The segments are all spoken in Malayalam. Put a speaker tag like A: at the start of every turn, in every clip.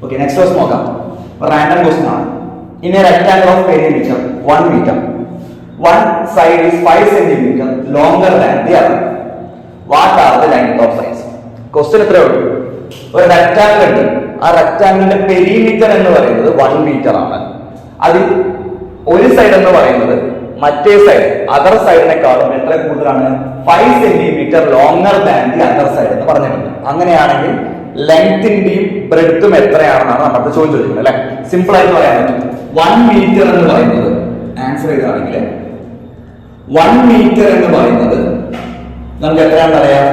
A: ഓക്കെ, നെക്സ്റ്റ് ക്വസ്റ്റ് നോക്കാം. റാൻഡം ക്വസ്റ്റൻ ആണ്. In A rectangle of perimeter 1 meter, one side is 5 centimeter longer than the other. What are the length of sides? Question എത്രയേ ഉള്ളൂ? ഒരു റെക്ടാങ്കിൾ ഉണ്ട്. ആ റെക്ടാങ്കിളിന്റെ പെരിമീറ്റർ എന്ന് പറയുന്നത് 1 meter ആണ്. അതിൽ ഒരു സൈഡ് എന്ന് പറയുന്നത് മറ്റേ സൈഡ് അതർ സൈഡിനെക്കാളും എത്ര കൂടുതലാണ്? 5 centimeter longer than the other side എന്ന് പറഞ്ഞിട്ടുണ്ട്. അങ്ങനെയാണെങ്കിൽ ലെങ്തിന്റെയും ബ്രെഡ്ത്തും എത്രയാണെന്നാണ് നമ്മുടെ ചോദ്യം ചോദിക്കുന്നത് അല്ലെ. സിമ്പിൾ ആയിട്ട് പറയാൻ പറ്റും. 1 meter എന്ന് പറയുന്നത് ആൻസർ ചെയ്താണെങ്കിൽ 1 meter എന്ന് പറയുന്നത് നമുക്ക് എത്രയാണെന്ന് അറിയാം?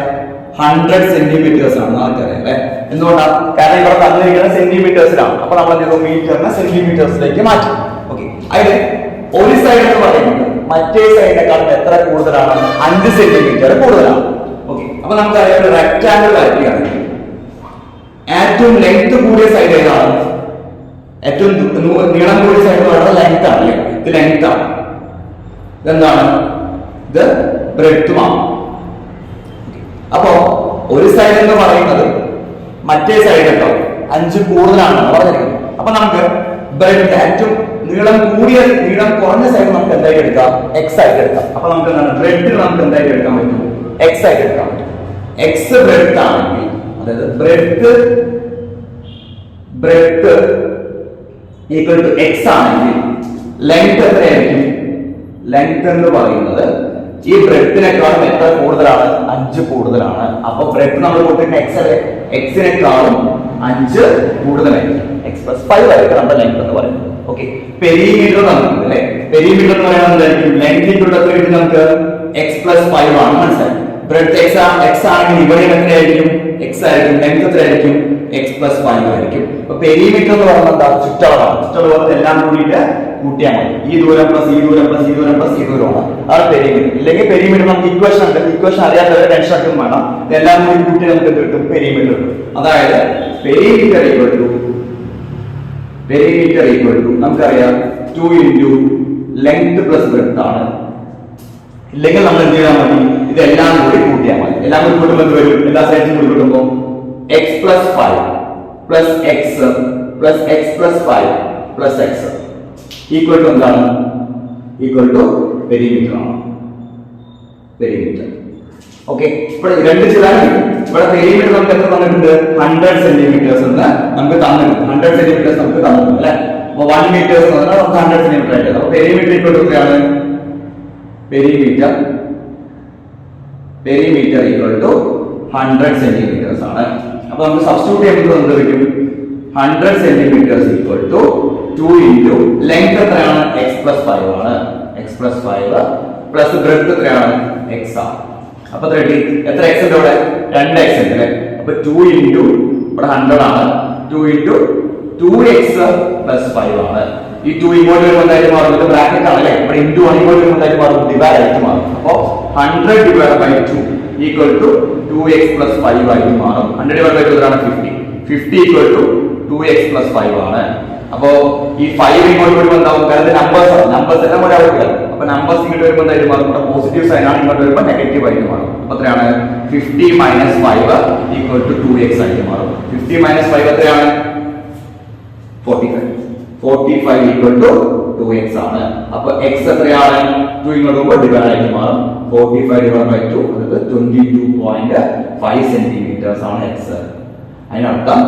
A: 100 centimeters ആണ് നമുക്കറിയാം അല്ലെ. എന്തുകൊണ്ടാണ്? കാരണം ഇവിടെ തന്നിരിക്കുന്നത് സെന്റിമീറ്റേഴ്സിലാണ്. അപ്പൊ നമ്മൾ എന്ത് ചെയ്തു? മീറ്ററിനെ സെന്റിമീറ്റേഴ്സിലേക്ക് മാറ്റി. ഓക്കെ, അതിന് ഒരു സൈഡ് എന്ന് പറയുന്നത് മറ്റേ സൈഡിനെക്കാളും എത്ര കൂടുതലാണ്? 5 centimeter കൂടുതലാണ്. ഓക്കെ, അപ്പൊ നമുക്കറിയാം ഒരു റെക്ടാങ്കിൾ വരയ്ക്കുകയാണെങ്കിൽ ഏറ്റവും ലെങ്ത് കൂടിയ സൈഡ് ഏതാണ്? ഏറ്റവും നീളം കൂടിയ സൈഡ് പറയുന്നത് ലെങ്ത് ആണ് അല്ലേ. ഇത് ലെങ്ത് ആണ്. ഇതെന്താണ്? ഇത് ബ്രെഡ്ത്തുമാണ്. അപ്പോ ഒരു സൈഡ് എന്ന് പറയുന്നത് മറ്റേ സൈഡ് കേട്ടോ 5 കൂടുതലാണെന്ന് പറഞ്ഞിരിക്കുന്നത്. അപ്പൊ നമുക്ക് ബ്രെഡ് ഏറ്റവും നീളം കുറഞ്ഞ സൈഡ് നമുക്ക് എന്തായിട്ട് എടുക്കാം? എക്സ് ആയിട്ട് എടുക്കാം. അപ്പൊ നമുക്ക് എന്താണ്? ബ്രെഡ് നമുക്ക് എന്തായിട്ട് എടുക്കാൻ പറ്റും? എക്സ് ആയിട്ട് എടുക്കാൻ പറ്റും. എക്സ് ബ്രെഡ് ആണെങ്കിൽ, അതായത് ബ്രെഡ് ഈക്വൽ ടു എക്സ് ആണെങ്കിൽ ലെങ്ത് എത്രയായിരിക്കും? ലെങ്ത് എന്ന് പറയുന്നത് ഈ ബ്രെഡിനെക്കാളും എത്ര കൂടുതലാണ്? 5 കൂടുതലാണ്. അപ്പൊ ബ്രെഡ് നമ്മൾ കൊടുത്തിരുന്ന എക്സ് അല്ലേ, എക്സിനെക്കാളും 5 കൂടുതലായിരിക്കും. എക്സ് പ്ലസ് 5 ആയിരിക്കും നമ്മുടെ ലെങ്ത് എന്ന് പറയുന്നത്. ഓക്കെ, പെരിമീറ്റർ നമുക്ക് അല്ലെ. പെരിമീറ്റർ എന്ന് പറയുന്നത് എന്തായിരിക്കും? ലെങ്ത് ഈക്വൽ ടു എത്ര കിട്ടും നമുക്ക്? എക്സ് പ്ലസ് 5 ആണ്. മനസ്സിലായി? ബ്രെഡ് എക്സ് ആണെങ്കിൽ ഇവിടെ എത്രയായിരിക്കും? എക്സ് ആയിരിക്കും. ലെങ്ത് എത്രയായിരിക്കും? എക്സ് പ്ലസ് 5 ആയിരിക്കും. അപ്പൊ പെരിമീറ്റർ എന്ന് പറയുന്നത് എന്താ? ചുറ്റളവാണ്. ചുറ്റളവ് എല്ലാം കൂടിയിട്ട് കൂട്ടിയാൽ മതി. ഈ ദൂരം പ്ലസ് ഈ ദൂരം പ്ലസ് ഈ ദൂരം പ്ലസ് ഈ ദൂരമാണ്. അതാണ് പെരിമീറ്റർ. ഇല്ലെങ്കിൽ പെരിമീറ്റർ നമുക്ക് ഇക്വേഷൻ ഉണ്ട്. ഇക്വേഷൻ അറിയാത്തവരെ ടെൻഷൻ ആക്കും വേണം. ഇതെല്ലാം കൂടി കൂട്ടി നമുക്ക് എന്ത് കിട്ടും? പെരിമീറ്റർ കിട്ടും. അതായത് പെരിമീറ്റർ ഈക്വൽ ടു നമുക്കറിയാം 2 into ലെങ്ത് പ്ലസ് ബ്രെഡ്ത്ത് ആണ്. ഇല്ലെങ്കിൽ നമ്മൾ എന്ത് ചെയ്താൽ മതി? ഇതെല്ലാം കൂടി കൂട്ടിയാൽ മതി. എല്ലാം കൂടി കൂട്ടുമ്പോൾ എന്ത് വരും? എല്ലാ സൈഡും കൂടി കൂട്ടുമ്പോൾ x plus 5 plus x plus x plus 5 plus x equal to എന്താണ്? ഈക്വൽ ടു പെരിമീറ്റർ ആണ്. പെരിമീറ്റർ. ഓക്കെ, ഇവിടെ രണ്ട് ചെയ്താണ്. ഇവിടെ പെരിമീറ്റർ നമുക്ക് എത്ര തന്നിട്ടുണ്ട്? 100 centimeters എന്ന് നമുക്ക് തന്നിട്ടുണ്ട്. 100 centimeters നമുക്ക് തന്നിട്ടുണ്ട് അല്ലെ. അപ്പൊ 1 meter എന്ന് പറഞ്ഞാൽ നമുക്ക് 100 centimeter ആയിട്ട്. അപ്പൊ പെരിമീറ്റർ ഈക്വൽ ടു എത്രയാണ്? പെരിമീറ്റർ ഈക്വൽ ടു 100 centimeters ആണ്. അപ്പൊ നമുക്ക് സബ്സ്റ്റിറ്റ്യൂട്ട് ചെയ്യുമ്പോൾ എന്ത് വരും? 100 centimeters equal to 2 into length എത്രയാണ്? എക്സ് പ്ലസ് 5 ആണ്. എക്സ് പ്ലസ് 5 പ്ലസ് ബ്രെഡ്ത്ത് എത്രയാണ്? എക്സ് ആണ്. അപ്പൊ എത്ര എക്സ് ഉണ്ട് ഇവിടെ? 2x ഉണ്ട് അല്ലേ. അപ്പൊ 2 into ഇവിടെ 100 ആണ്. 2 into 2x പ്ലസ് 5 ആണ്. ഈ 2 ഇങ്ങോട്ട് വരുമ്പോൾ എന്തായിട്ട് മാറും? ഇത് ബ്രാക്കറ്റ് ആണ് അല്ലേ. ഇവിടെ ഇൻറ്റു 1 ഇങ്ങോട്ട് വരുമ്പോൾ എന്തായിട്ട് മാറും? ഡിവൈഡ് ആയിട്ട് മാറും. അപ്പൊ 100 divided by 2 equal to 2x plus 5 ആയിട്ട് മാറും. 100 divided by 2 ആണ് 50. 50 ഈക്വൽ ടു 2x പ്ലസ് 5 ആണ്. അപ്പോ ഈ 5 ഇങ്ങോട്ട് വരുമ്പോൾ എന്താവും? കാരണം നമ്പേഴ്സ് ആണ്. നമ്പേഴ്സ് എല്ലാം ഒരാൾ വരും. അപ്പൊ നമ്പേഴ്സ് ഇങ്ങോട്ട് വരുമ്പോൾ എന്തായിട്ട് മാറും? ഇവിടെ പോസിറ്റീവ് സൈൻ ആണ്. ഇങ്ങോട്ട് വരുമ്പോൾ നെഗറ്റീവ് ആയിട്ട് മാറും. അപ്പൊ എത്രയാണ്? 50 minus 5 ഈക്വൽ ടു 2x ആയിട്ട് മാറും. 50 minus 5 എത്രയാണ്? 45. 45 ഈക്വൽ ടു 2x ആണ്. അപ്പൊ x എത്രയാണ്? 2 ഇങ്ങോട്ട് വരുമ്പോൾ ഡിവൈഡ് ആയിട്ട് മാറും. 45 divided by 2 അതായത് 22.5 centimeters ആണ് x. അതിനർത്ഥം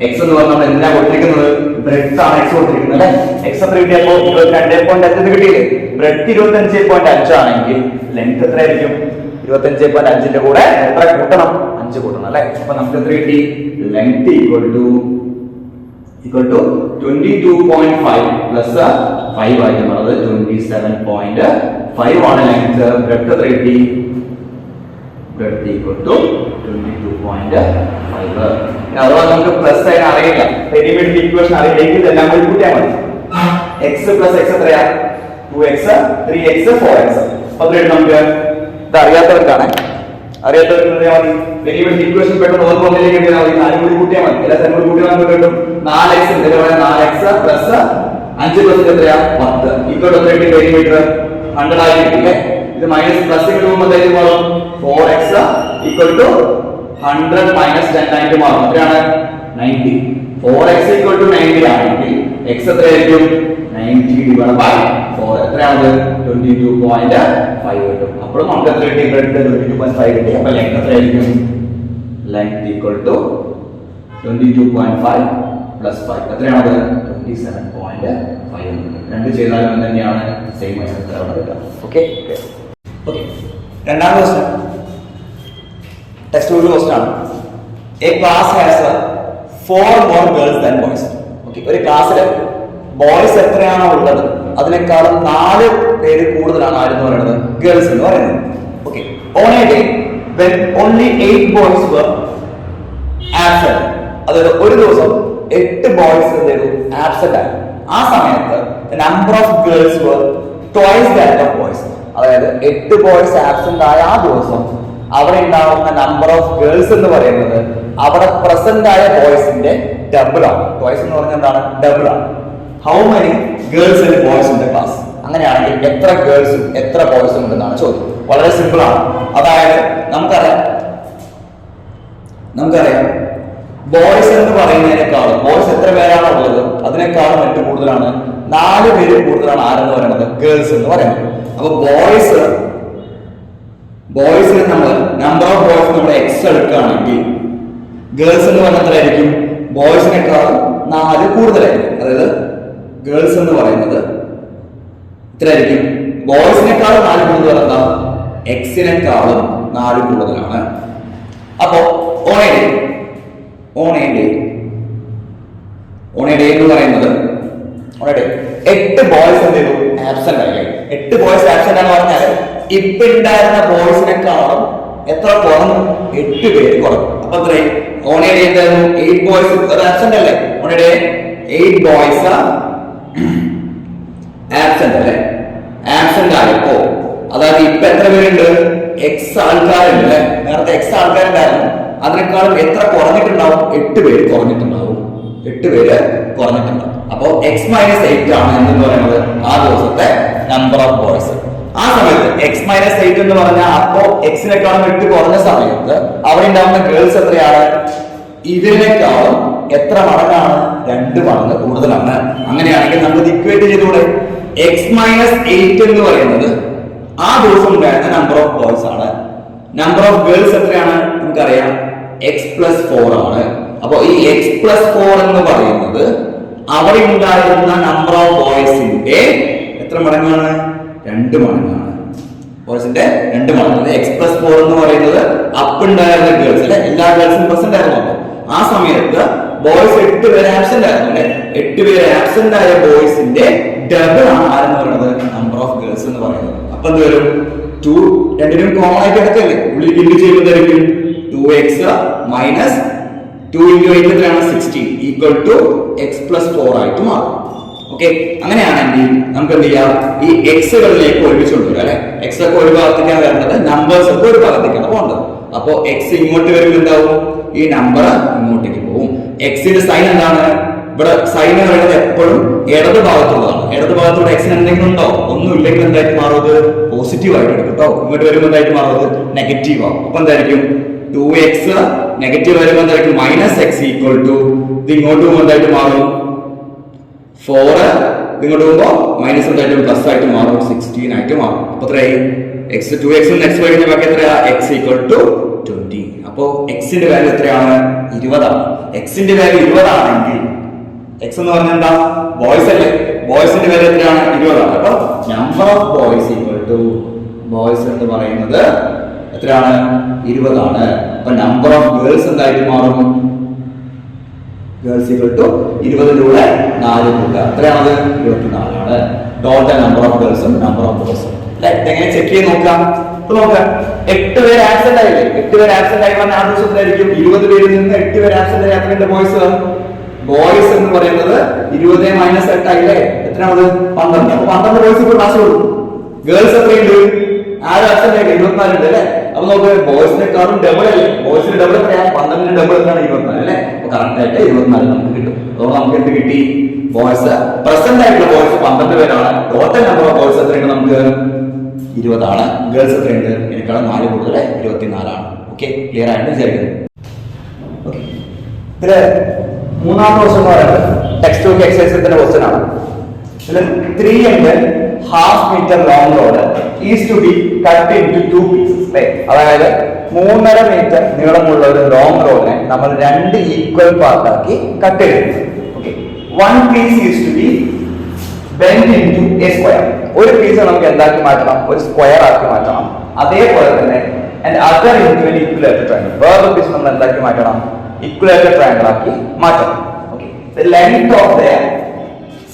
A: x എന്ന് പറഞ്ഞാൽ നമ്മൾ എന്തിനാ കൊടുത്തിരിക്കുന്നത്? ബ്രെഡ്ത്ത് ആണ് x കൊടുത്തിരിക്കുന്നത് അല്ലേ. x എത്ര കിട്ടിയപ്പോൾ 22.5 കിട്ടിയില്ലേ. ബ്രെഡ്ത്ത് 25.5 ആണെങ്കിൽ ലെങ്ത് എത്രയായിരിക്കും? 25.5ന്റെ കൂടെ എത്ര കൂട്ടണം? 5 കൂട്ടണം അല്ലേ. അപ്പൊ നമുക്ക് എത്ര കിട്ടി? ലെങ്ത് ഈക്വൽ ടു 22.5 പ്ലസ് 5 ആയിട്ട് മാറുന്നത് 27.5 ആണ് ലെങ്ത്. ബ്രെഡ്ത്ത് എത്ര കിട്ടി? Breadth equal to 22.5. അഥവാ നമുക്ക് പ്ലസ് സൈൻ അറിയില്ല, പെരിമീറ്റർ ഇക്വേഷൻ അറിയില്ലെങ്കിൽ ഇതെല്ലാം കൂടി കൂട്ടിയാൽ മതി. എക്സ് പ്ലസ് എക്സ് എത്രയാ? 2x 3x 4x. അപ്പൊ നമുക്ക് ഇത് അറിയാത്തവർക്കാണ്. അറിയാത്തവർക്ക് എന്താ മതി? പെരിമീറ്റർ ഇക്വേഷൻ പെട്ടെന്ന് ഓർമ്മയിലേക്ക് കിട്ടിയാൽ മതി. 4 കൂടി കൂട്ടിയാൽ മതി. എല്ലാ സൈനും കൂടി കൂട്ടിയാൽ നമുക്ക് കിട്ടും 4x. ഇതിന്റെ 4x പ്ലസ് 5 പ്ലസ് എത്രയാ? 10 ഈക്വൽ ടു പെരിമീറ്റർ 100 ആയി കിട്ടില്ലേ. ഇത് മൈനസ് പ്ലസ് കിട്ടുമ്പോൾ എന്തായാലും മാറും? 4x ഈക്വൽ ടു 100 minus 10 ആയിട്ട് മാറും. എത്രയാണ്? 90. 4x equal to 90 ആണെങ്കിൽ x എത്രയായിരിക്കും 90 divided by 4 എത്രയാണ് 22.5 കിട്ടും. അപ്പോൾ നമുക്ക് എത്ര കിട്ടി? 22.5 കിട്ടി. അപ്പോൾ ലെങ്ത് എത്രയായിരിക്കും? ലെങ്ത് equal to 22.5 plus 5 എത്രയാണ്? 27.5. രണ്ട് ചെയ്താലും തന്നെയാണ് സെയിം ആയിട്ട് ഉത്തരം വരിക. Okay okay. രണ്ടാമത്തെ ക്വസ്റ്റ്യൻ ടെക്സ്റ്റ് ബുക്കിലെ ക്വസ്റ്റ്യൻ ആണ്. A class has 4 more girls than boys. Okay, ഒരു ക്ലാസ്സിൽ ബോയ്സ് എത്രയാണോ ഉള്ളത് അതിനേക്കാളും 4 പേര് കൂടുതലാണ് ആരെന്ന് പറയുന്നത്? ഗേൾസ് എന്ന് പറയുന്നത്. Okay, on A day when only 8 boys were absent, അതായത് ഒരു ദിവസം 8 ബോയ്സ് ആബ്സെന്റ് ആയി. ആ സമയത്ത് number of girls were twice that of boys. അതായത് 8 ബോയ്സ് ആബ്സെന്റ് ആയ ആ ദിവസം അവിടെ ഉണ്ടാവുന്ന നമ്പർ ഓഫ് ഗേൾസ് എന്ന് പറയുന്നത് അവിടെ പ്രസന്റ് ആയ ബോയ്സിന്റെ ഡബിൾ ആണ്. ട്വൈസ് എന്ന് പറഞ്ഞാൽ എന്താണ്? ഡബിൾ ആണ്. How many girls and boys in the class? അങ്ങനെയാണെങ്കിൽ എത്ര ഗേൾസും എത്ര ബോയ്സും ഉണ്ടെന്നാണ് ചോദ്യം. വളരെ സിമ്പിൾ ആണ്. അതായത് നമുക്കറിയാം ബോയ്സ് എന്ന് പറയുന്നതിനേക്കാളും ബോയ്സ് എത്ര പേരാണ് ഉള്ളത് അതിനേക്കാളും ഏറ്റവും കൂടുതലാണ് 4 പേര് കൂടുതലാണ് ആരെന്ന് പറയുന്നത്? ഗേൾസ് എന്ന് പറയുന്നത്. അപ്പൊ ബോയ്സിന് നമ്മൾ നമ്പർ ഓഫ് ബോയ്സ് നമ്മൾ എക്സ് എടുക്കുകയാണെങ്കിൽ ഗേൾസ് എന്ന് പറഞ്ഞാൽ എത്രയായിരിക്കും? ബോയ്സിനേക്കാളും 4 കൂടുതലായിരിക്കും. അതായത് ഗേൾസ് എന്ന് പറയുന്നത് എത്രയായിരിക്കും? ബോയ്സിനേക്കാളും 4 കൂടുതൽ എന്താ? എക്സിനേക്കാളും 4 കൂടുതലാണ്. അപ്പോ ഓൺ എ ഡേ എന്ന് പറയുന്നത് 8 ബോയ്സ് എന്ത് ചെയ്തു? ആബ്സെന്റ് ആയി. 8 ബോയ്സ് ആബ്സെന്റ് ആണെന്ന് പറഞ്ഞാൽ ഇപ്പൊ ഉണ്ടായിരുന്ന ബോയ്സിനെക്കാളും എത്ര കുറഞ്ഞു? 8 പേര് കുറഞ്ഞു. അപ്പൊ എത്രയും ഓൺ എ ഡേ എന്തായിരുന്നു? 8 ബോയ്സ് ആബ്സെന്റ് അല്ലേ? On A day 8 boys absent അല്ലേ? ആബ്സെന്റ് ആയപ്പോ അതായത് ഇപ്പൊ എത്ര പേരുണ്ട്? എക്സ് ആൾക്കാരുണ്ട് അല്ലെ? നേരത്തെ എക്സ് ആൾക്കാരുണ്ടായിരുന്നു. അതിനേക്കാളും എത്ര കുറഞ്ഞിട്ടുണ്ടാവും? 8 പേര് കുറഞ്ഞിട്ടുണ്ടാവും. 8 പേര് കുറഞ്ഞിട്ടുണ്ടാവും. അപ്പോ എക്സ് മൈനസ് 8 ആണ് എന്ന് പറയുന്നത് ആ ദിവസത്തെ നമ്പർ ഓഫ് ബോയ്സ്. ആ സമയത്ത് എക്സ് മൈനസ് 8 എന്ന് പറഞ്ഞാൽ അപ്പോ എക്സിനേക്കാളും 8 കുറഞ്ഞ സമയത്ത് അവിടെ ഉണ്ടാവുന്ന ഗേൾസ് എത്രയാണ്? ഇതിനേക്കാളും എത്ര മടങ്ങാണ്? 2 മടങ്ങ് കൂടുതലാണ്. അങ്ങനെയാണെങ്കിൽ നമുക്ക് ഇക്വേറ്റ് ചെയ്തുകൂടെ? എക്സ് മൈനസ് 8 എന്ന് പറയുന്നത് ആ ദിവസം ഉണ്ടായിരുന്ന നമ്പർ ഓഫ് ബോയ്സ് ആണ്. നമ്പർ ഓഫ് ഗേൾസ് എത്രയാണ്? നമുക്കറിയാം എക്സ് പ്ലസ് 4 ആണ്. അപ്പൊ ഈ എക്സ് പ്ലസ് 4 എന്ന് പറയുന്നത് അവിടെ ഉണ്ടായിരുന്ന നമ്പർ ഓഫ് ബോയ്സിന്റെ എത്ര മടങ്ങാണ്? 2 മടങ്ങാണ്. ബോയ്സിന്റെ 2 മടങ്ങാണ്. എക്സ് പ്ലസ് 4 എന്ന് പറയുന്നത് അപ്പ് ഉണ്ടായിരുന്ന ഗേൾസിലെ എല്ലാ ഗേൾസും പ്രസന്റ് ആയിരുന്നു. ആ സമയത്ത് ബോയ്സ് 8 പേര് ആബ്സെന്റ് ആയിരുന്നു അല്ലെ? 8 പേര് ആബ്സെന്റ് ആയ ബോയ്സിന്റെ ഡബിൾ ആണ് ആരെന്ന് പറയുന്നത്? നമ്പർ ഓഫ് ഗേൾസ് എന്ന് പറയുന്നത്. അപ്പൊ എന്ത് വരും? 2 രണ്ടിനും കോമൺ ആയിട്ട് എടുക്കല്ലേ? ഉള്ളിൽ ഇൻറ്റു ചെയ്യുമ്പോഴായിരിക്കും 2x മൈനസ് 2 into 8 എത്രയാണ്? 16 ഈക്വൽ ടു എക്സ് പ്ലസ് 4 ആയിട്ട് മാറും. ഓക്കെ, അങ്ങനെയാണെങ്കിൽ നമുക്ക് എന്ത് ചെയ്യാം? ഈ എക്സുകളിലേക്ക് ഒരുമിച്ച് കൊണ്ടുവരാം അല്ലെ? എക്സ് ഒക്കെ ഒരു ഭാഗത്തേക്കാണ് വരുന്നത്, നമ്പേഴ്സ് ഒക്കെ ഒരു ഭാഗത്തേക്കാണ് പോകേണ്ടത്. അപ്പോ എക്സ് ഇങ്ങോട്ട് വരുമ്പോൾ എന്താവും? ഈ നമ്പർ ഇങ്ങോട്ടേക്ക് പോകും. എക്സിന്റെ സൈൻ എന്താണ്? ഇവിടെ സൈൻ എന്ന് പറയുന്നത് എപ്പോഴും ഇടത് ഭാഗത്തുള്ളതാണ്. ഇടത് ഭാഗത്തൂടെ എക്സിന് എന്തെങ്കിലും ഉണ്ടോ? ഒന്നും ഇല്ലെങ്കിൽ എന്തായിട്ട് മാറുന്നത്? പോസിറ്റീവ് ആയിട്ട് എടുക്കും കേട്ടോ. ഇങ്ങോട്ട് വരുമ്പോൾ എന്തായിട്ട് മാറുന്നത്? നെഗറ്റീവ് ആവും. അപ്പൊ എന്തായിരിക്കും? 2x നെഗറ്റീവ് വരുമ്പോൾ എന്തായിരിക്കും? മൈനസ് എക്സ് ഈക്വൽ ടു ഇത് ഇങ്ങോട്ട് പോകുമ്പോൾ എന്തായിട്ട് മാറും? 4 ഇങ്ങോട്ട് പോകുമ്പോൾ മൈനസ് എന്തായിട്ട് പ്ലസ് ആയിട്ട് മാറും? 16 ആയിട്ട് മാറും. അപ്പൊ എത്രയായി? എക്സ് 2x നെക്സ്റ്റ് കഴിഞ്ഞ ബാക്കി എത്രയാ? X equal to 20. അപ്പോ എക്സിന്റെ വാല്യൂ എത്രയാണ്? 20 ആണ്. എക്സിന്റെ വാല്യൂ 20 ആണെങ്കിൽ എക്സ് എന്ന് പറഞ്ഞാൽ എന്താ? ബോയ്സ് അല്ലേ? ബോയ്സിന്റെ വാല്യൂ എത്രയാണ്? 20 ആണ്. അപ്പൊ number of boys equal to boys എന്ന് പറയുന്നത് എത്രയാണ്? 20 ആണ്. അപ്പൊ നമ്പർ ഓഫ് ഗേൾസ് എന്തായിട്ട് മാറും? ഗേൾസ് ഈക്വൽ ടു 20 4 കൂട്ടുക എത്രയാണത്? 24 ആണ്. ടോട്ടൽ നമ്പർ ഓഫ് ഗേൾസും നമ്പർ ഓഫ് ബോയ്സും എങ്ങനെ ചെക്ക് ചെയ്ത് നോക്കാം? ഇപ്പൊ നോക്കാം, 8 പേര് ആബ്സെന്റ് ആയില്ലേ? 8 പേര് ആബ്സെന്റ് ആയി പറഞ്ഞാൽ ആ ദിവസത്തിലായിരിക്കും 20 പേരിൽ നിന്ന് 8 പേര് ആബ്സെന്റ് ആയി. അത്രയുണ്ട് ബോയ്സ്. ബോയ്സ് എന്ന് പറയുന്നത് 20 മൈനസ് 8 ആയില്ലേ? എത്രയാണത്? 12. അപ്പൊ 12 ബോയ്സ് ഇപ്പോൾ ക്ലാസ് കൊടുക്കും. ഗേൾസ് എത്രയുണ്ട്? ആരും ആബ്സെന്റ് ആയില്ലേ? 24 ഉണ്ട് അല്ലെ? അപ്പൊ നോക്ക്, ബോയ്സിനെക്കാളും ഡബിൾ അല്ലേ? ബോയ്സിന് ഡബിൾ എത്രയാണ്? 12 ഡബിൾ എത്രയാണ്? 24 അല്ലെ? അപ്പൊ കറക്റ്റ് ആയിട്ട് 24 നമുക്ക് കിട്ടും. അതുകൊണ്ട് നമുക്ക് എന്ത് കിട്ടി? ബോയ്സ് പ്രസന്റ് ആയിട്ടുള്ള ബോയ്സ് 12 പേരാണ്. ടോട്ടൽ നമ്പർ ഓഫ് ബോയ്സ് എത്രയുണ്ട്? നമുക്ക് 20 ആണ്. ഗേൾസ് എത്രയുണ്ട്? ഇതിനേക്കാളും 4 കൂടുതൽ 24 ആണ്. ഓക്കെ, ക്ലിയർ ആയിട്ട് വിചാരിക്കുന്നു. ഓക്കെ, ഇതില് മൂന്നാമത്തെ ക്വസ്റ്റൻ എന്ന് പറയുന്നത് ടെക്സ്റ്റ് ബുക്ക് എക്സസൈസിന്റെ ക്വസ്റ്റൻ ആണ്. 3.5 meter long rod is to be cut into 2 pieces. അതായത് 3.5 meter നീളമുള്ള ഒരു ലോങ് റോഡിനെ നമ്മൾ 2 ഈക്വൽ പാർട്ട് ആക്കി കട്ട് ചെയ്തു. One piece is to be bent into a square. ഒരു പീസ് നമുക്ക് എന്താക്കി മാറ്റണം? ഒരു സ്ക്വയർ ആക്കി മാറ്റണം. അതേപോലെ തന്നെ and other into an equilateral triangle. വേറൊരു പീസ് നമ്മൾ എന്താക്കി മാറ്റണം? Equilateral triangle ആക്കി മാറ്റണം. The length of the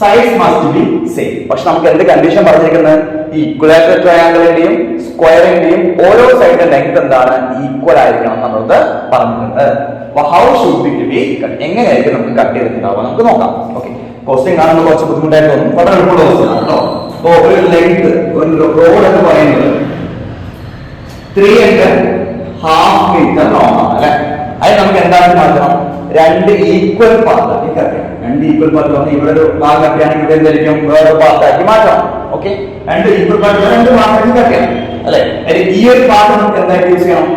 A: sides must be same. പക്ഷെ നമുക്ക് എന്ത് കണ്ടീഷൻ പറഞ്ഞിരിക്കുന്നത്? ഈ ഇക്വലാറ്ററൽ ട്രയാങ്കിളിന്റെയും സ്ക്വയറിന്റെയും ഓരോ സൈഡിന്റെ ലെങ്ത് എന്താണ്? ഈക്വൽ ആയിരിക്കണം നമ്മളത് പറഞ്ഞിട്ടുണ്ട്. How should be B cut? എങ്ങനെയായിരിക്കും നമുക്ക് കട്ട് ചെയ്തിട്ടുണ്ടാവുക? നമുക്ക് നോക്കാം. ഓക്കെ, ക്വസ്റ്റ്യൻ കാണുമ്പോൾ കുറച്ച് ബുദ്ധിമുട്ടായിട്ട് തോന്നും. വളരെ എളുപ്പമുള്ള ക്വസ്റ്റ്യൻ ആണ് കേട്ടോ. അപ്പോൾ ഒരു ലെങ്ത്, ഒരു റോഡ് എന്ന് പറയുന്നത് 3.5 meter ലോങ് ആണ് അല്ലെ. അത് നമുക്ക് എന്താക്കി മാറ്റണം? 2 ഈക്വൽ പാർട്ട് ആക്കി കട്ട് ചെയ്യണം. 2 ഈക്വൽ പാർട്ട് പറഞ്ഞാൽ ഇവിടെ ഒരു ഭാഗം കട്ട് ചെയ്യണമെങ്കിൽ ഇവിടെ എന്തായിരിക്കും? വേറെ പാർട്ട് ആക്കി മാറ്റണം. ഓക്കെ, 2 ഈക്വൽ പാർട്ട് 2 പാർട്ട് ആക്കി കട്ട് ചെയ്യണം അല്ലെ. ഈ ഒരു പാർട്ട് നമുക്ക് എന്തായിട്ട് യൂസ് ചെയ്യണം?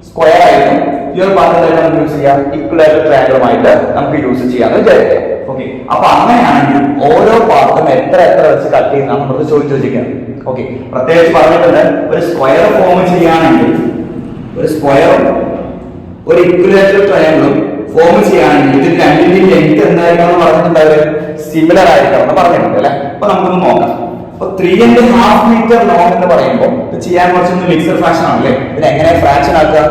A: സ്ക്വയർ ആയിട്ടും ഈ ഒരു പാർട്ട് എന്തായിട്ട് നമുക്ക് യൂസ് ചെയ്യാം? ഇക്വലാറ്ററൽ ട്രയാങ്കിളുമായിട്ട് നമുക്ക് യൂസ് ചെയ്യാമെന്ന് വിചാരിക്കാം. ഓക്കെ, അപ്പൊ അങ്ങനെയാണെങ്കിൽ ഓരോ പാർട്ടും എത്ര വെച്ച് കട്ട് ചെയ്യുന്നതാണ് നമ്മൾ ചോദിച്ചു വെച്ചിരിക്കുന്നത്. ഓക്കെ, പ്രത്യേകിച്ച് പറഞ്ഞിട്ടുണ്ട് ഒരു സ്ക്വയർ ഫോം ചെയ്യുകയാണെങ്കിൽ ഒരു സ്ക്വയറും ഒരു ഇക്വലാറ്ററൽ ട്രയാങ്കിളും ഫോം ചെയ്യുകയാണെങ്കിൽ ഇത് രണ്ടിന്റെയും ലെങ്ത് എന്തായിരിക്കണം പറഞ്ഞിട്ടുണ്ടാവില്ല? സിമിലർ ആയിരിക്കണം എന്ന് പറഞ്ഞിട്ടുണ്ട് അല്ലെ. അപ്പൊ നമുക്കൊന്ന് നോക്കാം. അപ്പൊ 3.5 meter ലോങ് എന്ന് പറയുമ്പോൾ ഇത് ചെയ്യാൻ കുറച്ചൊന്ന് മിക്സഡ് ഫ്രാക്ഷൻ ആണല്ലേ. ഇതിന് എങ്ങനെ ഫ്രാക്ഷൻ ആക്കുക?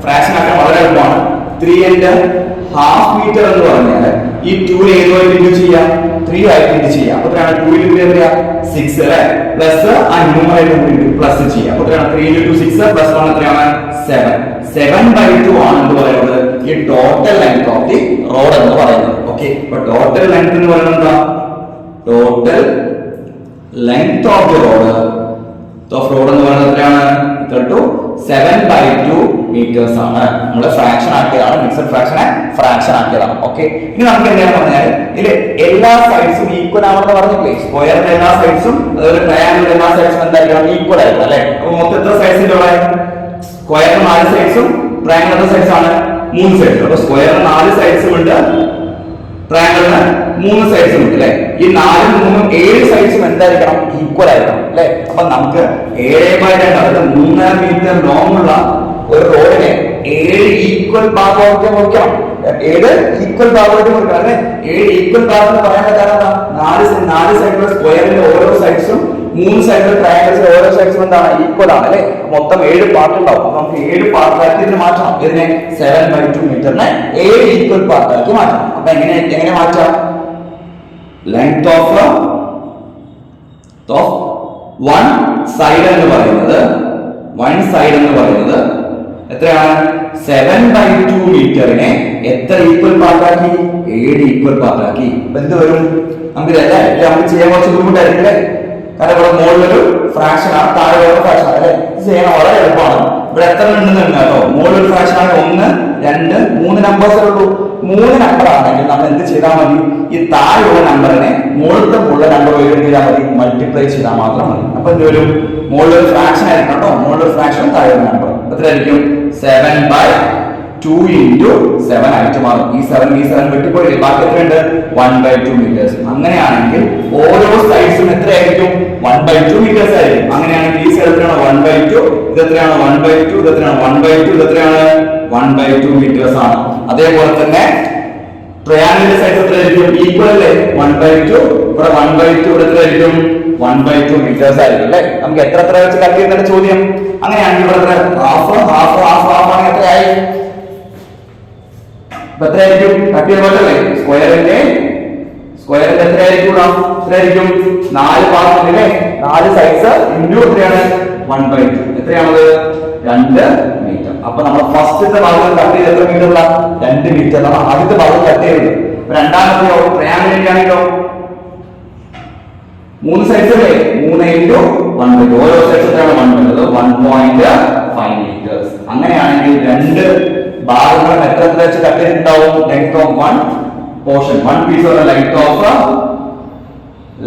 A: ഫ്രാക്ഷൻ ആക്കാൻ വളരെ എളുപ്പമാണ്. 3.5 meter എന്ന് പറഞ്ഞാൽ ഈ 2 ഏതുമായിട്ട് ഇൻഡ്യൂ ചെയ്യാം? 3 ആയിട്ട് ഇൻഡ്യൂ ചെയ്യാം. അപ്പൊ 2 into എത്രയാ? 6 അല്ലെ. പ്ലസ് ആ ന്യൂമറേറ്റർ പ്ലസ് ചെയ്യാം. അപ്പൊ 3 into 6 പ്ലസ് 1 എത്രയാണ്? 7. 7/2 ആണ് എന്ന് പറയുന്നത് ഈ total length of the road എന്ന് പറയുന്നത്. ഓക്കെ, അപ്പൊ ടോട്ടൽ ലെങ്ത് എന്ന് പറയുന്നത് എന്താ? Total length of the road എന്ന് പറയുന്നത് എത്രയാണ്? 7/2 meters ആണ്. നമ്മൾ ഫ്രാക്ഷൻ ആക്കിയതാണ്, മിക്സഡ് ഫ്രാക്ഷനെ ഫ്രാക്ഷൻ ആക്കിയതാണ്. ഓക്കെ, ഇനി നമുക്ക് എങ്ങനെയാണെന്ന് പറഞ്ഞാൽ ഇതിലെ എല്ലാ സൈഡ്സും ഈക്വൽ ആണെന്ന് പറഞ്ഞില്ലേ? സ്ക്വയറിന്റെ എല്ലാ സൈഡ്സും അതുപോലെ ട്രയാങ്കിളിന്റെ എല്ലാ സൈഡ്സും എന്തായിരിക്കണം? ഈക്വൽ ആയിരിക്കും അല്ലെ. അപ്പൊ മൊത്തം എത്ര സൈഡ്സിന്റെ ഉള്ള? സ്ക്വയറിന് 4 സൈഡ്സും ട്രയാങ്കിളിന്റെ സൈഡ്സ് ആണ് 3 സൈഡ്സ്. അപ്പൊ സ്ക്വയറിന് 4 സൈഡ്സും ഉണ്ട്, ട്രയാങ്കിളിന് 3 സൈഡ്സും ഉണ്ട് അല്ലെ. ഈ 4 3 7 സൈഡ്സും എന്തായിരിക്കണം? ഈക്വൽ ആയിരിക്കണം അല്ലെ. അപ്പൊ നമുക്ക് 7/2 അതായത് 3.5 meter ലോങ് ഉള്ള ഒരു റോഡിനെ 7 ഈക്വൽ ഭാഗമായിട്ട് മുറിക്കണം. 7 ഈക്വൽ ഭാഗമായിട്ട് മുറിക്കണം അല്ലെ. 7 ഈക്വൽ ഭാഗം എന്ന് പറയാൻ കാരണം 4 സൈഡിലുള്ള സ്ക്വയറിന്റെ ഓരോ സൈഡ്സും 3 സൈഡിലുള്ള ട്രയാങ്കിൾസിന്റെ ഓരോ സൈഡ്സും എന്താണ്? ഈക്വൽ ആണ് അല്ലെ. മൊത്തം 7 പാർട്ട് ഉണ്ടാവും. അപ്പൊ നമുക്ക് 7 പാർട്ടാക്കി ഇതിന് മാറ്റണം. ഇതിനെ 7/2 മീറ്ററിനെ 7 ഈക്വൽ പാർട്ടാക്കി മാറ്റണം. അപ്പൊ എങ്ങനെ മാറ്റാം? ലെങ്ത് ഓഫ് വൺ സൈഡ് എന്ന് പറയുന്നത് എത്രയാണ്? 7/2 മീറ്ററിനെ എത്ര ഈക്വൽ പാർട്ടാക്കി? 7 ഈക്വൽ പാർട്ടാക്കി. എന്ത് വരും? നമുക്ക് നമുക്ക് ചെയ്യാൻ കുറച്ച് ബുദ്ധിമുട്ടായിരിക്കും അല്ലെ. കാരണം ഇവിടെ മുകളിലൊരു ഫ്രാക്ഷൻ ആണ്, താഴെ ഒരു ഫ്രാക്ഷൻ ആണ് അല്ലെ. ഇത് ചെയ്യാൻ വളരെ എളുപ്പമാണ്. ഇവിടെ എത്ര ഉണ്ടെന്ന് കേട്ടോ? മുകളിലൊരു ഫ്രാക്ഷൻ ആണ് 1 2 3 നമ്പേഴ്സേ ഉള്ളൂ. 3 നമ്പർ ആണെങ്കിൽ നമ്മൾ എന്ത് ചെയ്താൽ മതി? ഈ താഴെയുള്ള നമ്പറിനെ മുകളിലത്തെ നമ്പർ ചെയ്താൽ മതി, മൾട്ടിപ്ലൈ ചെയ്താൽ മാത്രം മതി. അപ്പൊ എന്ത് വരും? മുകളിലൊരു ഫ്രാക്ഷൻ ആയിരിക്കും കേട്ടോ. മുകളിലൊരു ഫ്രാക്ഷൻ, താഴെ നമ്പർ എത്രയായിരിക്കും? 7/2 into 7 ആയിട്ട് മാറും. ഈ 7 വെട്ടിപ്പോയി ബാക്കി എത്രയുണ്ട്? 1/2 meters. അങ്ങനെയാണെങ്കിൽ ഓരോ സൈഡ്സും എത്രയായിരിക്കും? 1/2 meters ആയിരിക്കും. അങ്ങനെയാണെങ്കിൽ ഈ സൈഡ് എത്രയാണ്? 1/2. ഇത് എത്രയാണ്? 1/2. ഇത് എത്രയാണ്? 1/2. ഇത് എത്രയാണ്? 1/2 meters ആണ്. അതേപോലെ തന്നെ ട്രയാങ്കിളിന്റെ സൈഡ് എത്രയായിരിക്കും? ഈക്വൽ അല്ലേ? 1/2. ഇവിടെ 1/2. ഇവിടെ എത്രയായിരിക്കും? 1/2 meters ആയിരിക്കും അല്ലേ. നമുക്ക് എത്ര വെച്ച് കട്ട് ചെയ്യുന്ന ചോദ്യം. അങ്ങനെയാണെങ്കിൽ ഇവിടെ ഹാഫ് ആണെങ്കിൽ എത്രയായി? എത്രയായിരിക്കും? കട്ട് ചെയ്യാൻ പറ്റല്ലേ? സ്ക്വയറിന്റെ എത്രയായിരിക്കും? 4 പാർട്ട് അല്ലേ. 4 സൈഡ്സ് ഇൻറ്റു എത്രയാണ്? 1/2. എത്രയാണത്? 2 മീറ്റർ. അപ്പൊ നമ്മൾ ഫസ്റ്റത്തെ ഭാഗം കട്ട് ചെയ്ത് എത്ര മീറ്റർ? 2 മീറ്റർ. നമ്മൾ ആദ്യത്തെ ഭാഗം കട്ട് ചെയ്തത്. രണ്ടാമത്തെയോ ട്രയാങ്കിളിന്റെ ആണെങ്കിലോ 3 സൈഡ്സ് അല്ലേ? 3 into 1/2. ഓരോ സൈഡ്സ് എത്രയാണ്? 1/2. 1.5 meters. അങ്ങനെയാണെങ്കിൽ 2 ഭാഗങ്ങൾ എത്ര വെച്ച് കട്ട് ചെയ്തിട്ടുണ്ടാവും? Length of one portion, one piece of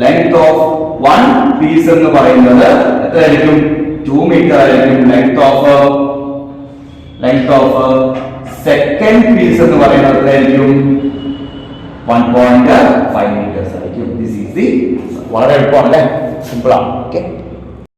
A: length of one piece എന്ന് പറയുന്നത് എത്രയായിരിക്കും? 2 മീറ്റർ ആയിരിക്കും. ലെങ്ത് ഓഫ് സെക്കൻഡ് പീസ് എന്ന് പറയുന്നത് എത്രയായിരിക്കും? 1.5 meters ആയിരിക്കും. ദിസ് ഈസ് ദി വളരെ എളുപ്പമാണ് അല്ലേ? സിമ്പിൾ ആണ്. ഓക്കെ.